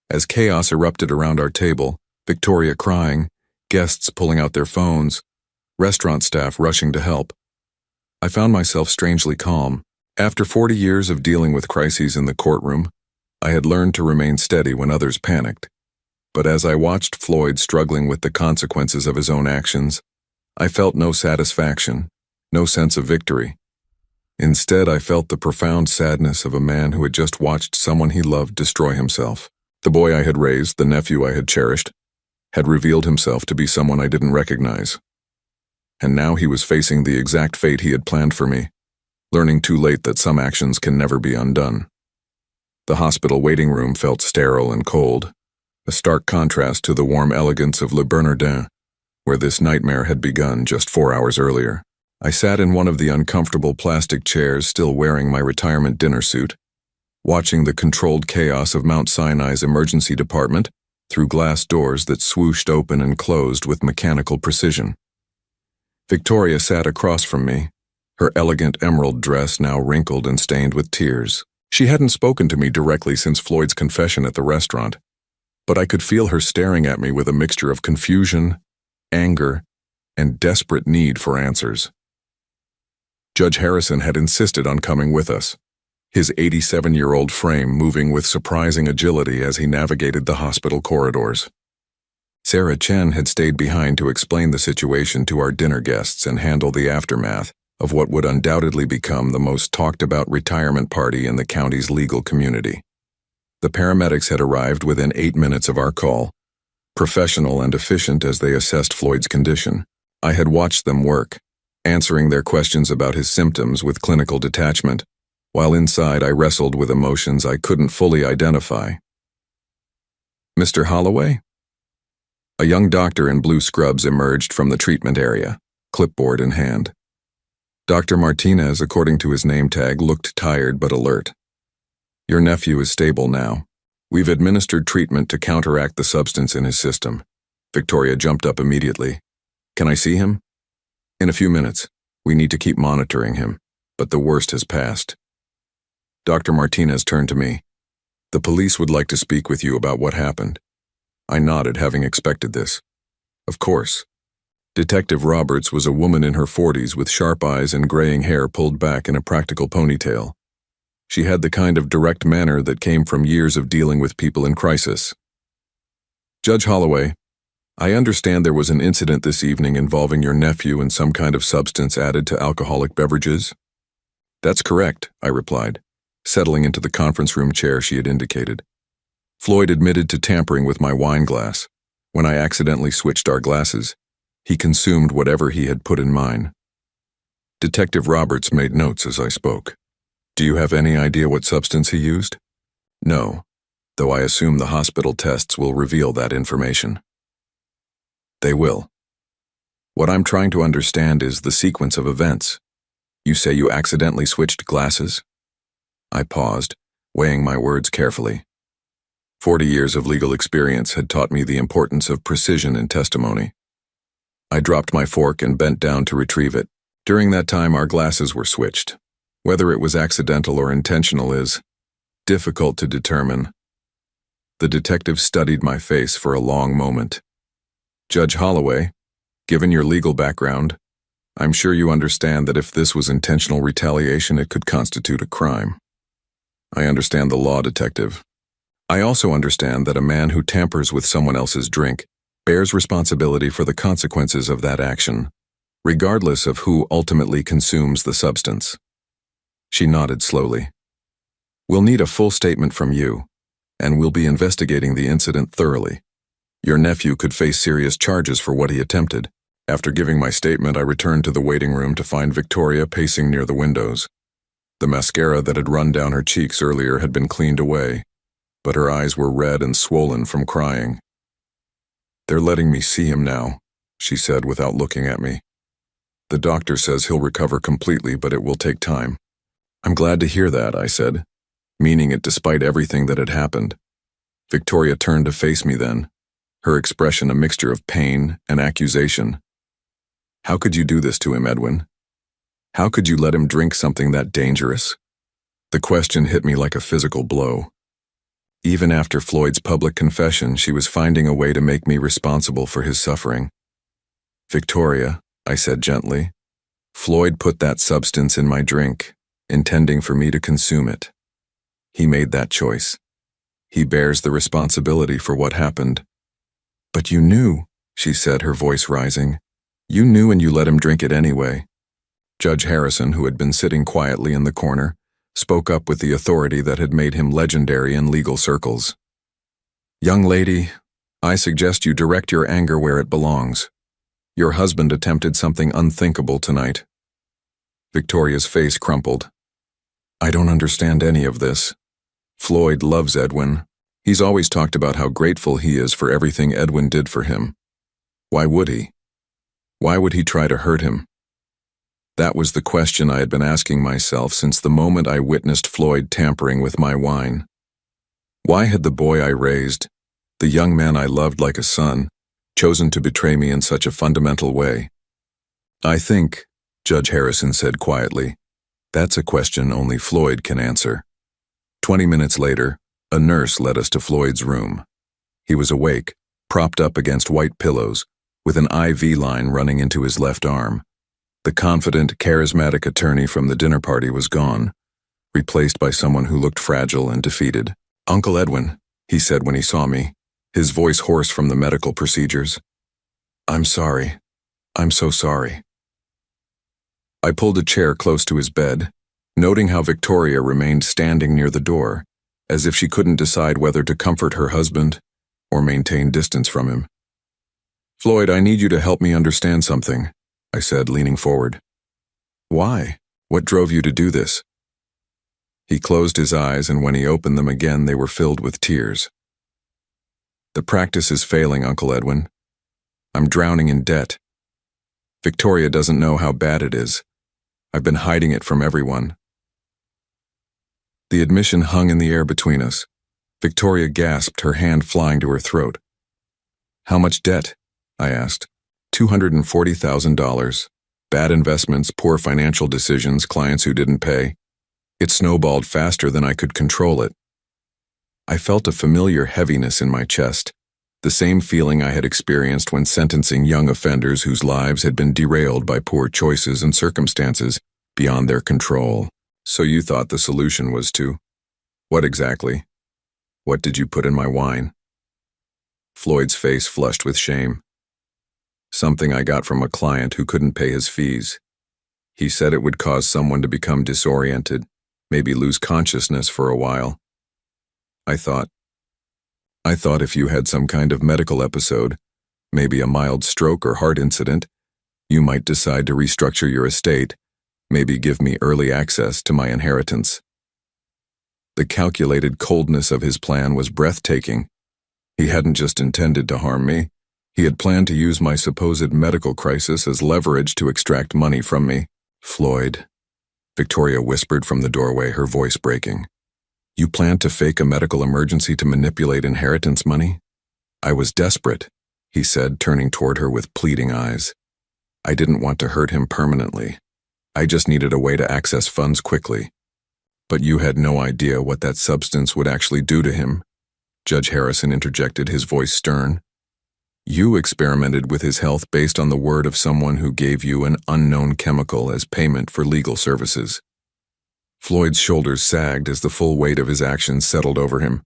As chaos erupted around our table, Victoria crying, guests pulling out their phones, restaurant staff rushing to help, I found myself strangely calm. After 40 years of dealing with crises in the courtroom, I had learned to remain steady when others panicked, but as I watched Floyd struggling with the consequences of his own actions, I felt no satisfaction, no sense of victory. Instead, I felt the profound sadness of a man who had just watched someone he loved destroy himself. The boy I had raised, the nephew I had cherished, had revealed himself to be someone I didn't recognize. And now he was facing the exact fate he had planned for me, learning too late that some actions can never be undone. The hospital waiting room felt sterile and cold, a stark contrast to the warm elegance of Le Bernardin, where this nightmare had begun just 4 hours earlier. I sat in one of the uncomfortable plastic chairs, still wearing my retirement dinner suit, watching the controlled chaos of Mount Sinai's emergency department through glass doors that swooshed open and closed with mechanical precision. Victoria sat across from me, her elegant emerald dress now wrinkled and stained with tears. She hadn't spoken to me directly since Floyd's confession at the restaurant, but I could feel her staring at me with a mixture of confusion, anger, and desperate need for answers. Judge Harrison had insisted on coming with us, his 87-year-old frame moving with surprising agility as he navigated the hospital corridors. Sarah Chen had stayed behind to explain the situation to our dinner guests and handle the aftermath of what would undoubtedly become the most talked-about retirement party in the county's legal community. The paramedics had arrived within 8 minutes of our call, professional and efficient as they assessed Floyd's condition. I had watched them work, answering their questions about his symptoms with clinical detachment, while inside I wrestled with emotions I couldn't fully identify. "Mr. Holloway?" A young doctor in blue scrubs emerged from the treatment area, clipboard in hand. Dr. Martinez, according to his name tag, looked tired but alert. "Your nephew is stable now. We've administered treatment to counteract the substance in his system." Victoria jumped up immediately. "Can I see him?" "In a few minutes. We need to keep monitoring him, but the worst has passed." Dr. Martinez turned to me. "The police would like to speak with you about what happened." I nodded, having expected this. Of course. Detective Roberts was a woman in her 40s with sharp eyes and graying hair pulled back in a practical ponytail. She had the kind of direct manner that came from years of dealing with people in crisis. "Judge Holloway, I understand there was an incident this evening involving your nephew and some kind of substance added to alcoholic beverages." "That's correct," I replied, settling into the conference room chair she had indicated. "Floyd admitted to tampering with my wine glass. When I accidentally switched our glasses, he consumed whatever he had put in mine." Detective Roberts made notes as I spoke. "Do you have any idea what substance he used?" "No, though I assume the hospital tests will reveal that information." "They will. What I'm trying to understand is the sequence of events. You say you accidentally switched glasses?" I paused, weighing my words carefully. 40 years of legal experience had taught me the importance of precision in testimony. I dropped my fork and bent down to retrieve it. During that time, our glasses were switched. Whether it was accidental or intentional is difficult to determine. The detective studied my face for a long moment. "Judge Holloway, given your legal background, I'm sure you understand that if this was intentional retaliation, it could constitute a crime." "I understand the law, Detective. I also understand that a man who tampers with someone else's drink bears responsibility for the consequences of that action, regardless of who ultimately consumes the substance." She nodded slowly. "We'll need a full statement from you, and we'll be investigating the incident thoroughly. Your nephew could face serious charges for what he attempted." After giving my statement, I returned to the waiting room to find Victoria pacing near the windows. The mascara that had run down her cheeks earlier had been cleaned away, but her eyes were red and swollen from crying. "They're letting me see him now," she said without looking at me. "The doctor says he'll recover completely, but it will take time." "I'm glad to hear that," I said, meaning it despite everything that had happened. Victoria turned to face me then, her expression a mixture of pain and accusation. "How could you do this to him, Edwin? How could you let him drink something that dangerous?" The question hit me like a physical blow. Even after Floyd's public confession, she was finding a way to make me responsible for his suffering. "Victoria," I said gently, "Floyd put that substance in my drink, intending for me to consume it. He made that choice. He bears the responsibility for what happened. But you knew, she said, her voice rising. You knew and you let him drink it anyway. Judge Harrison, who had been sitting quietly in the corner, spoke up with the authority that had made him legendary in legal circles. Young lady, I suggest you direct your anger where it belongs. Your husband attempted something unthinkable tonight. Victoria's face crumpled. I don't understand any of this. Floyd loves Edwin. He's always talked about how grateful he is for everything Edwin did for him. Why would he? Why would he try to hurt him? That was the question I had been asking myself since the moment I witnessed Floyd tampering with my wine. Why had the boy I raised, the young man I loved like a son, chosen to betray me in such a fundamental way? I think, Judge Harrison said quietly, that's a question only Floyd can answer. 20 minutes later, a nurse led us to Floyd's room. He was awake, propped up against white pillows, with an IV line running into his left arm. The confident, charismatic attorney from the dinner party was gone, replaced by someone who looked fragile and defeated. Uncle Edwin, he said when he saw me, his voice hoarse from the medical procedures. I'm sorry. I'm so sorry. I pulled a chair close to his bed, noting how Victoria remained standing near the door, as if she couldn't decide whether to comfort her husband or maintain distance from him. Floyd, I need you to help me understand something, I said, leaning forward. Why? What drove you to do this? He closed his eyes, and when he opened them again, they were filled with tears. The practice is failing, Uncle Edwin. I'm drowning in debt. Victoria doesn't know how bad it is. I've been hiding it from everyone. The admission hung in the air between us. Victoria gasped, her hand flying to her throat. How much debt? I asked. $240,000. Bad investments, poor financial decisions, clients who didn't pay. It snowballed faster than I could control it. I felt a familiar heaviness in my chest, the same feeling I had experienced when sentencing young offenders whose lives had been derailed by poor choices and circumstances beyond their control. So you thought the solution was to... What exactly? What did you put in my wine? Floyd's face flushed with shame. Something I got from a client who couldn't pay his fees. He said it would cause someone to become disoriented, maybe lose consciousness for a while. I thought if you had some kind of medical episode, maybe a mild stroke or heart incident, you might decide to restructure your estate, maybe give me early access to my inheritance. The calculated coldness of his plan was breathtaking. He hadn't just intended to harm me. He had planned to use my supposed medical crisis as leverage to extract money from me. Floyd, Victoria whispered from the doorway, her voice breaking. You planned to fake a medical emergency to manipulate inheritance money? I was desperate, he said, turning toward her with pleading eyes. I didn't want to hurt him permanently. I just needed a way to access funds quickly. But you had no idea what that substance would actually do to him, Judge Harrison interjected, his voice stern. You experimented with his health based on the word of someone who gave you an unknown chemical as payment for legal services. Floyd's shoulders sagged as the full weight of his actions settled over him.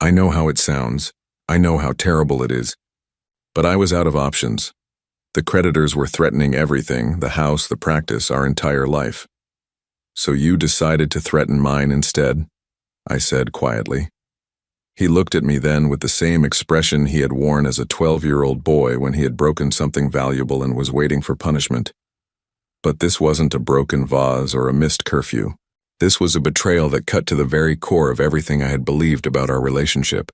I know how it sounds. I know how terrible it is. But I was out of options. The creditors were threatening everything, the house, the practice, our entire life. So you decided to threaten mine instead, I said quietly. He looked at me then with the same expression he had worn as a 12-year-old boy when he had broken something valuable and was waiting for punishment. But this wasn't a broken vase or a missed curfew. This was a betrayal that cut to the very core of everything I had believed about our relationship.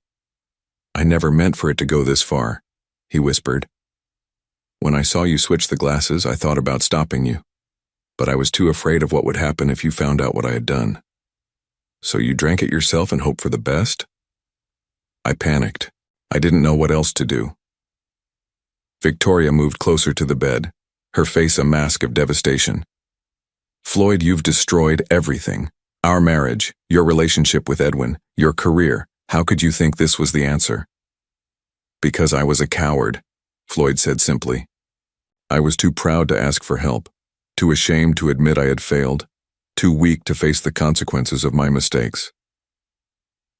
I never meant for it to go this far, he whispered. When I saw you switch the glasses, I thought about stopping you. But I was too afraid of what would happen if you found out what I had done. So you drank it yourself and hoped for the best? I panicked. I didn't know what else to do. Victoria moved closer to the bed, her face a mask of devastation. Floyd, you've destroyed everything. Our marriage, your relationship with Edwin, your career. How could you think this was the answer? Because I was a coward, Floyd said simply. I was too proud to ask for help, too ashamed to admit I had failed, too weak to face the consequences of my mistakes.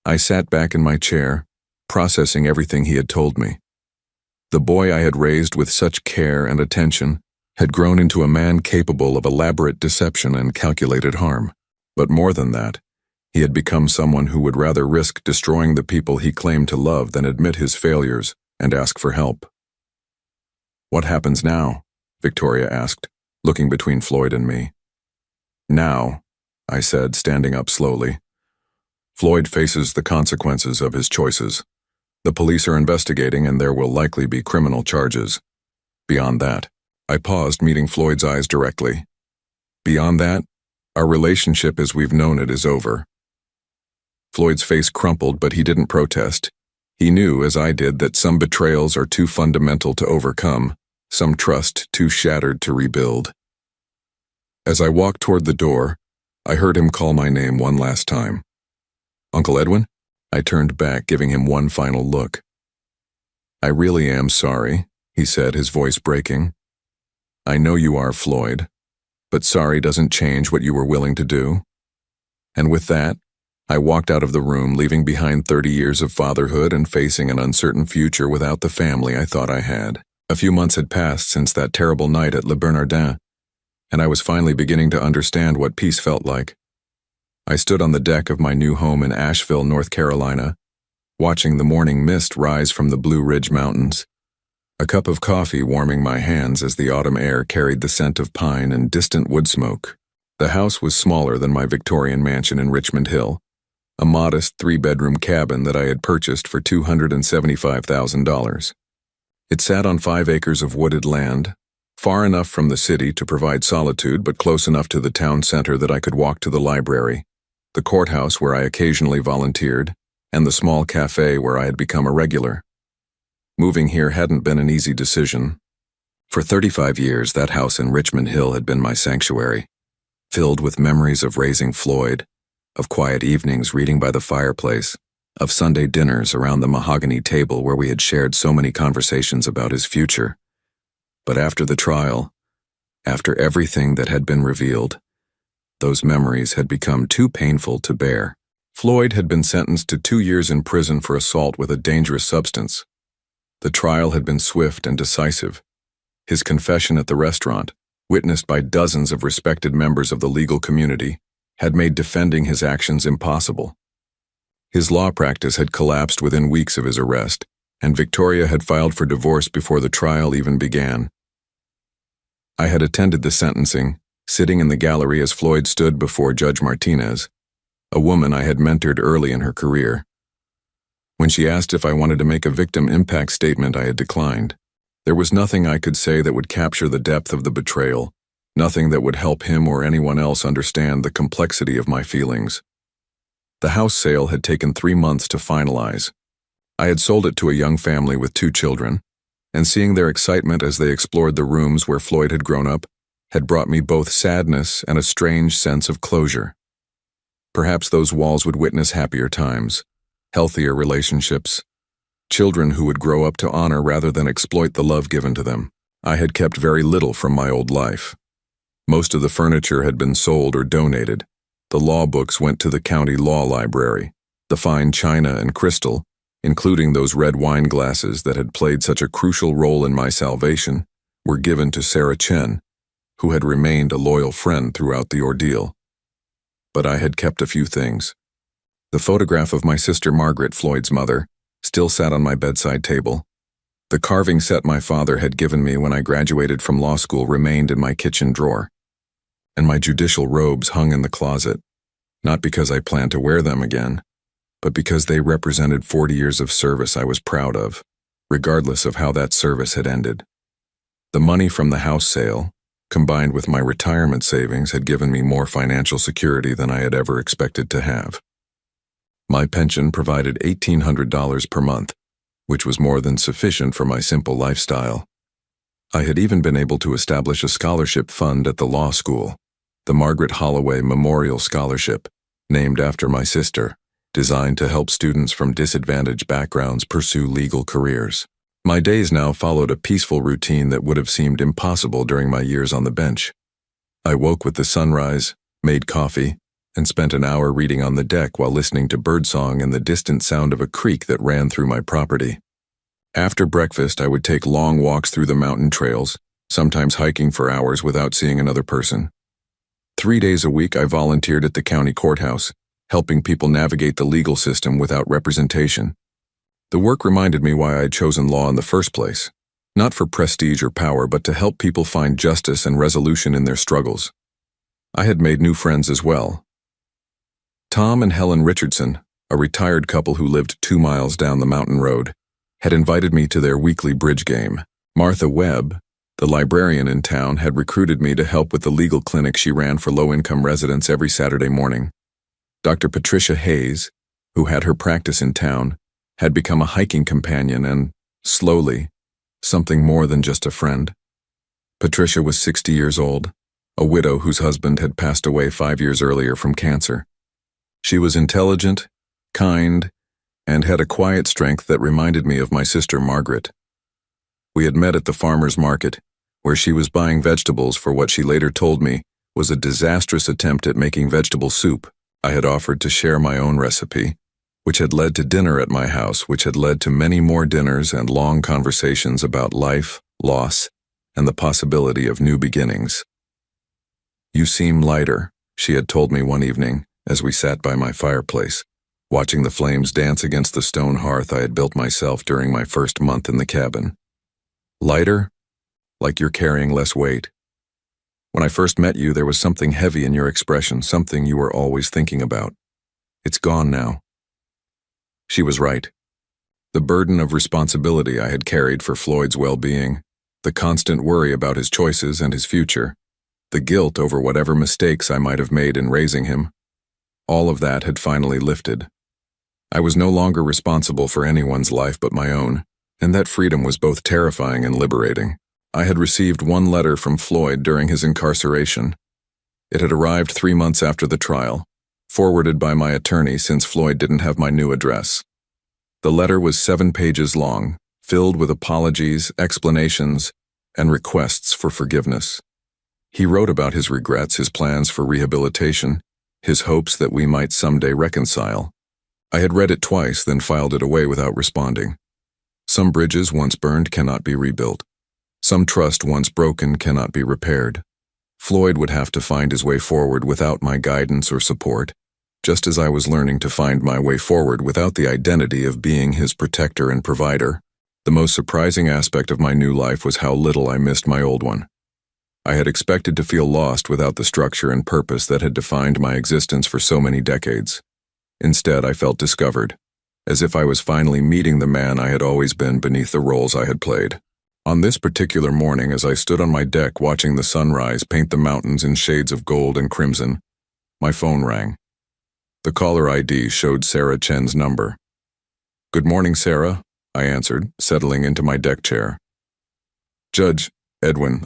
I sat back in my chair, processing everything he had told me. The boy I had raised with such care and attention had grown into a man capable of elaborate deception and calculated harm. But more than that, he had become someone who would rather risk destroying the people he claimed to love than admit his failures and ask for help. "What happens now?" Victoria asked, looking between Floyd and me. "Now," I said, standing up slowly. "Floyd faces the consequences of his choices. The police are investigating and there will likely be criminal charges. Beyond that," I paused, meeting Floyd's eyes directly. "Beyond that, our relationship as we've known it is over." Floyd's face crumpled, but he didn't protest. He knew, as I did, that some betrayals are too fundamental to overcome, some trust too shattered to rebuild. As I walked toward the door, I heard him call my name one last time. "Uncle Edwin?" I turned back, giving him one final look. "I really am sorry," he said, his voice breaking. "I know you are, Floyd, but sorry doesn't change what you were willing to do." And with that, I walked out of the room, leaving behind 30 years of fatherhood and facing an uncertain future without the family I thought I had. A few months had passed since that terrible night at Le Bernardin, and I was finally beginning to understand what peace felt like. I stood on the deck of my new home in Asheville, North Carolina, watching the morning mist rise from the Blue Ridge Mountains, a cup of coffee warming my hands as the autumn air carried the scent of pine and distant wood smoke. The house was smaller than my Victorian mansion in Richmond Hill, a modest 3-bedroom cabin that I had purchased for $275,000. It sat on 5 acres of wooded land, far enough from the city to provide solitude but close enough to the town center that I could walk to the library, the courthouse where I occasionally volunteered, and the small cafe where I had become a regular. Moving here hadn't been an easy decision. For 35 years, that house in Richmond Hill had been my sanctuary, filled with memories of raising Floyd, of quiet evenings reading by the fireplace, of Sunday dinners around the mahogany table where we had shared so many conversations about his future. But after the trial, after everything that had been revealed, those memories had become too painful to bear. Floyd had been sentenced to 2 years in prison for assault with a dangerous substance. The trial had been swift and decisive. His confession at the restaurant, witnessed by dozens of respected members of the legal community, had made defending his actions impossible. His law practice had collapsed within weeks of his arrest, and Victoria had filed for divorce before the trial even began. I had attended the sentencing, sitting in the gallery as Floyd stood before Judge Martinez, a woman I had mentored early in her career. When she asked if I wanted to make a victim impact statement, I had declined. There was nothing I could say that would capture the depth of the betrayal, nothing that would help him or anyone else understand the complexity of my feelings. The house sale had taken 3 months to finalize. I had sold it to a young family with 2 children, and seeing their excitement as they explored the rooms where Floyd had grown up had brought me both sadness and a strange sense of closure. Perhaps those walls would witness happier times, healthier relationships, children who would grow up to honor rather than exploit the love given to them. I had kept very little from my old life. Most of the furniture had been sold or donated. The law books went to the county law library. The fine china and crystal, including those red wine glasses that had played such a crucial role in my salvation, were given to Sarah Chen, who had remained a loyal friend throughout the ordeal. But I had kept a few things. The photograph of my sister Margaret, Floyd's mother, still sat on my bedside table. The carving set my father had given me when I graduated from law school remained in my kitchen drawer. And my judicial robes hung in the closet, not because I planned to wear them again, but because they represented 40 years of service I was proud of, regardless of how that service had ended. The money from the house sale, combined with my retirement savings, had given me more financial security than I had ever expected to have. My pension provided $1,800 per month, which was more than sufficient for my simple lifestyle. I had even been able to establish a scholarship fund at the law school, the Margaret Holloway Memorial Scholarship, named after my sister, designed to help students from disadvantaged backgrounds pursue legal careers. My days now followed a peaceful routine that would have seemed impossible during my years on the bench. I woke with the sunrise, made coffee, and spent an hour reading on the deck while listening to birdsong and the distant sound of a creek that ran through my property. After breakfast, I would take long walks through the mountain trails, sometimes hiking for hours without seeing another person. 3 days a week, I volunteered at the county courthouse, helping people navigate the legal system without representation. The work reminded me why I had chosen law in the first place, not for prestige or power, but to help people find justice and resolution in their struggles. I had made new friends as well. Tom and Helen Richardson, a retired couple who lived 2 miles down the mountain road, had invited me to their weekly bridge game. Martha Webb, the librarian in town, had recruited me to help with the legal clinic she ran for low-income residents every Saturday morning. Dr. Patricia Hayes, who had her practice in town, had become a hiking companion and, slowly, something more than just a friend. Patricia was 60 years old, a widow whose husband had passed away 5 years earlier from cancer. She was intelligent, kind, and had a quiet strength that reminded me of my sister Margaret. We had met at the farmer's market, where she was buying vegetables for what she later told me was a disastrous attempt at making vegetable soup. I had offered to share my own recipe, which had led to dinner at my house, which had led to many more dinners and long conversations about life, loss, and the possibility of new beginnings. "You seem lighter," she had told me one evening as we sat by my fireplace, watching the flames dance against the stone hearth I had built myself during my first month in the cabin. "Lighter? Like you're carrying less weight. When I first met you, there was something heavy in your expression, something you were always thinking about. It's gone now." She was right. The burden of responsibility I had carried for Floyd's well-being, the constant worry about his choices and his future, the guilt over whatever mistakes I might have made in raising him, all of that had finally lifted. I was no longer responsible for anyone's life but my own, and that freedom was both terrifying and liberating. I had received one letter from Floyd during his incarceration. It had arrived 3 months after the trial, forwarded by my attorney since Floyd didn't have my new address. The letter was 7 pages long, filled with apologies, explanations, and requests for forgiveness. He wrote about his regrets, his plans for rehabilitation, his hopes that we might someday reconcile. I had read it twice, then filed it away without responding. Some bridges once burned cannot be rebuilt. Some trust once broken cannot be repaired. Floyd would have to find his way forward without my guidance or support, just as I was learning to find my way forward without the identity of being his protector and provider. The most surprising aspect of my new life was how little I missed my old one. I had expected to feel lost without the structure and purpose that had defined my existence for so many decades. Instead, I felt discovered, as if I was finally meeting the man I had always been beneath the roles I had played. On this particular morning, as I stood on my deck watching the sunrise paint the mountains in shades of gold and crimson, my phone rang. The caller ID showed Sarah Chen's number. "Good morning, Sarah," I answered, settling into my deck chair. "Judge, Edwin,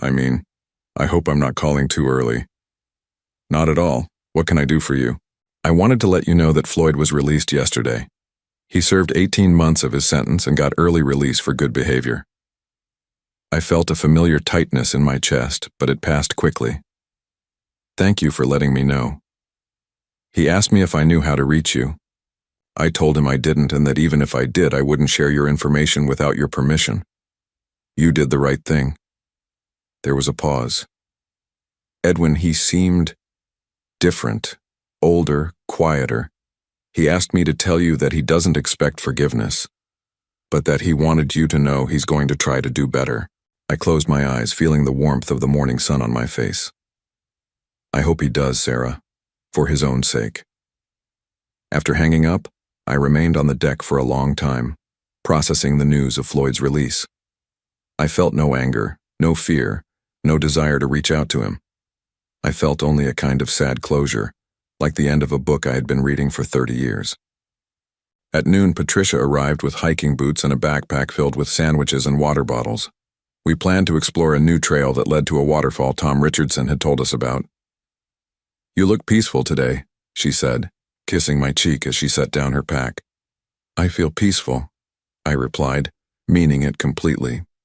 I hope I'm not calling too early." "Not at all. What can I do for you?" "I wanted to let you know that Floyd was released yesterday. He served 18 months of his sentence and got early release for good behavior." I felt a familiar tightness in my chest, but it passed quickly. "Thank you for letting me know." He asked me if I knew how to reach you. I told him I didn't, and that even if I did, I wouldn't share your information without your permission. You did the right thing. There was a pause. "Edwin, he seemed different, older, quieter. He asked me to tell you that he doesn't expect forgiveness, but that he wanted you to know he's going to try to do better." I closed my eyes, feeling the warmth of the morning sun on my face. "I hope he does, Sarah, for his own sake." After hanging up, I remained on the deck for a long time, processing the news of Floyd's release. I felt no anger, no fear, no desire to reach out to him. I felt only a kind of sad closure, like the end of a book I had been reading for 30 years. At noon, Patricia arrived with hiking boots and a backpack filled with sandwiches and water bottles. We planned to explore a new trail that led to a waterfall Tom Richardson had told us about. "You look peaceful today," she said, kissing my cheek as she set down her pack. "I feel peaceful," I replied, meaning it completely.